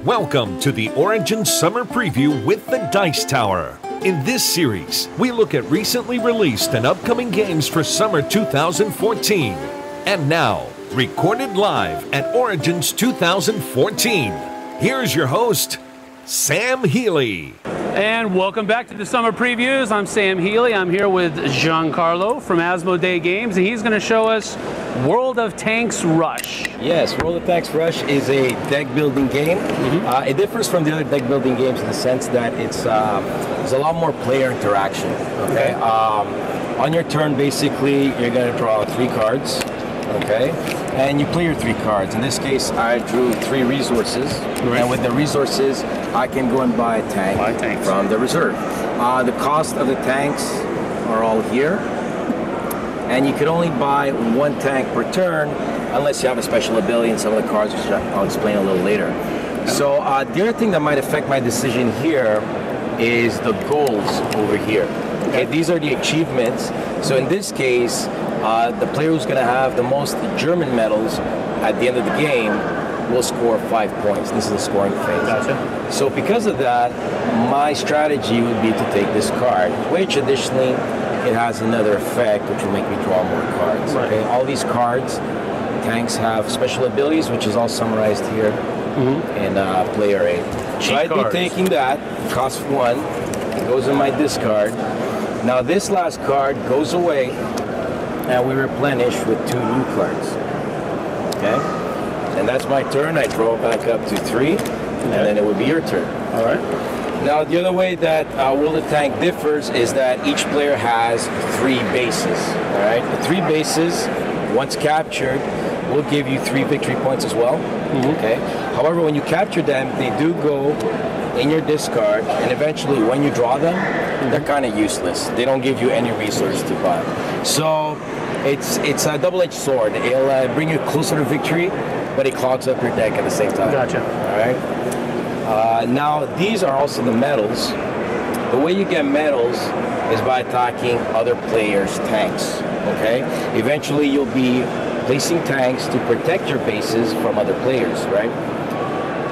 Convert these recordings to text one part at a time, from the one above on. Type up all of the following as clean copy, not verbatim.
Welcome to the Origin Summer Preview with the Dice Tower. In this series, we look at recently released and upcoming games for summer 2014. And now, recorded live at Origins 2014, here's your host, Sam Healy. And welcome back to the Summer Previews. I'm Sam Healy. I'm here with Giancarlo from Asmodee Games, and he's going to show us World of Tanks Rush. Yes, World of Tanks Rush is a deck building game. It differs from the other deck building games in the sense that it's there's a lot more player interaction. Okay. On your turn, basically, you're going to draw 3 cards. Okay, and you play your 3 cards. In this case, I drew 3 resources, and with the resources, I can go and buy a tank from the reserve. The cost of the tanks are all here, and you can only buy 1 tank per turn unless you have a special ability in some of the cards, which I'll explain a little later. So the other thing that might affect my decision here is the goals over here. Okay, these are the achievements. So in this case, the player who's going to have the most German medals at the end of the game will score 5 points. This is the scoring phase. Gotcha. So because of that, my strategy would be to take this card, which additionally it has another effect, which will make me draw more cards. Right. Okay? All these cards, tanks have special abilities, which is all summarized here in Player 8. So I'd be taking that, cost 1, it goes in my discard. Now this last card goes away, and we replenish with 2 new cards. Okay? And that's my turn. I draw back up to 3, and then it would be your turn. All right. Now, the other way that World of Tank differs is that each player has 3 bases. All right? The 3 bases, once captured, will give you 3 victory points as well. Okay? However, when you capture them, they do go in your discard, and eventually, when you draw them, they're kind of useless. They don't give you any resource to buy. So it's a double-edged sword. It'll bring you closer to victory, but it clogs up your deck at the same time. Gotcha. All right. Now these are also the medals. The way you get medals is by attacking other players' tanks. Okay. Eventually, you'll be placing tanks to protect your bases from other players. Right.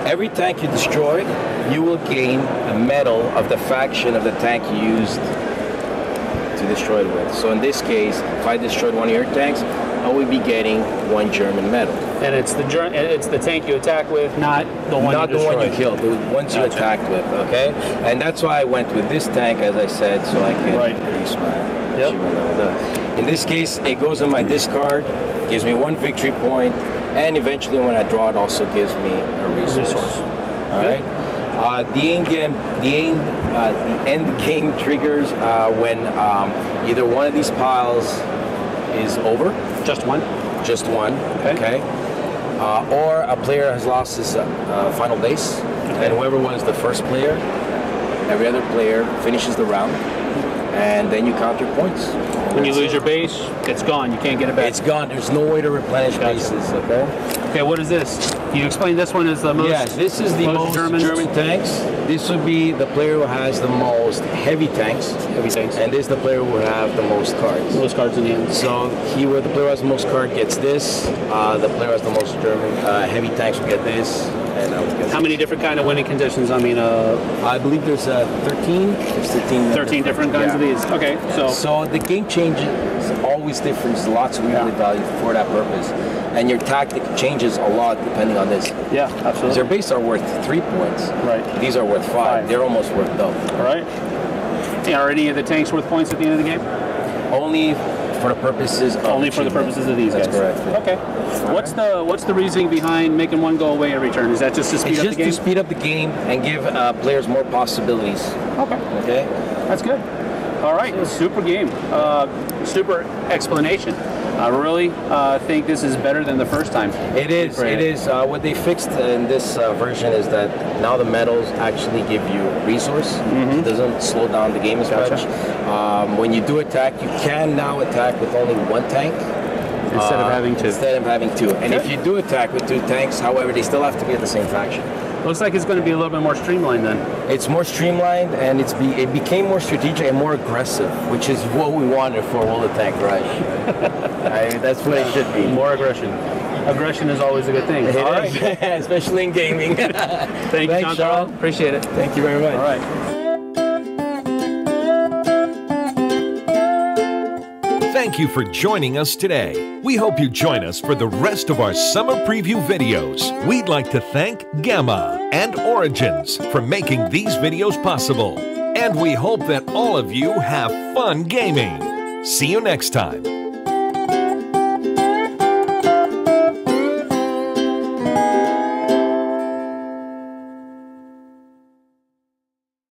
Every tank you destroy, you will gain a medal of the faction of the tank you used to destroy it with. So in this case, if I destroyed one of your tanks, I will be getting 1 German medal. And it's the tank you attack with, not the one not you the one you destroyed. killed, the ones you attacked with. Okay, and that's why I went with this tank, as I said, so I can increase my achievement level. In this case, it goes in my discard, gives me 1 victory point, and eventually when I draw it, also gives me a resource. All right. The end game triggers when either one of these piles is over. Just 1? Just 1. Okay. Or a player has lost his final base, and whoever was the first player, every other player finishes the round, and then you count your points. When you lose your base, it's gone. You can't get it back. It's gone. There's no way to replenish bases. Okay. Okay, what is this? You explain this one as the most. Yes, this is the most German tanks. This would be the player who has the most heavy tanks. And this is the player who would have the most cards. Most cards in the end. So the player who has the most card gets this. The player who has the most German heavy tanks will get this. And I would get How many different kind of winning conditions? I mean, I believe there's 13. There's 13 different kinds of these. Okay, so the game changes always different. There's lots of replay value for that purpose, and your tactic changes a lot depending on this. Yeah, absolutely. Their base are worth 3 points. Right. These are worth 5. They're almost worth double. All right. Are any of the tanks worth points at the end of the game? Only for the purposes of Only for the purposes of these That's guys. correct. Okay. What's the reasoning behind making 1 go away every turn? Is that just to speed It's up just the game? to speed up the game and give players more possibilities. Okay. Okay. That's good. All right. Super game. Super explanation. I really think this is better than the first time. It is. It is. What they fixed in this version is that now the medals actually give you resource. It doesn't slow down the game as much. When you do attack, you can now attack with only 1 tank. Instead of having 2. Instead of having 2. And if you do attack with 2 tanks, however, they still have to be at the same faction. Looks like it's going to be a little bit more streamlined then. It's more streamlined, and it became more strategic and more aggressive, which is what we wanted for World of Tank Rush. That's what it should be. More aggression. aggression is always a good thing. All right. Especially in gaming. Thank you, Thanks, Giancarlo. Sean. Appreciate it. Thank you very much. All right. Thank you for joining us today. We hope you join us for the rest of our summer preview videos. We'd like to thank Gamma and Origins for making these videos possible. And we hope that all of you have fun gaming. See you next time.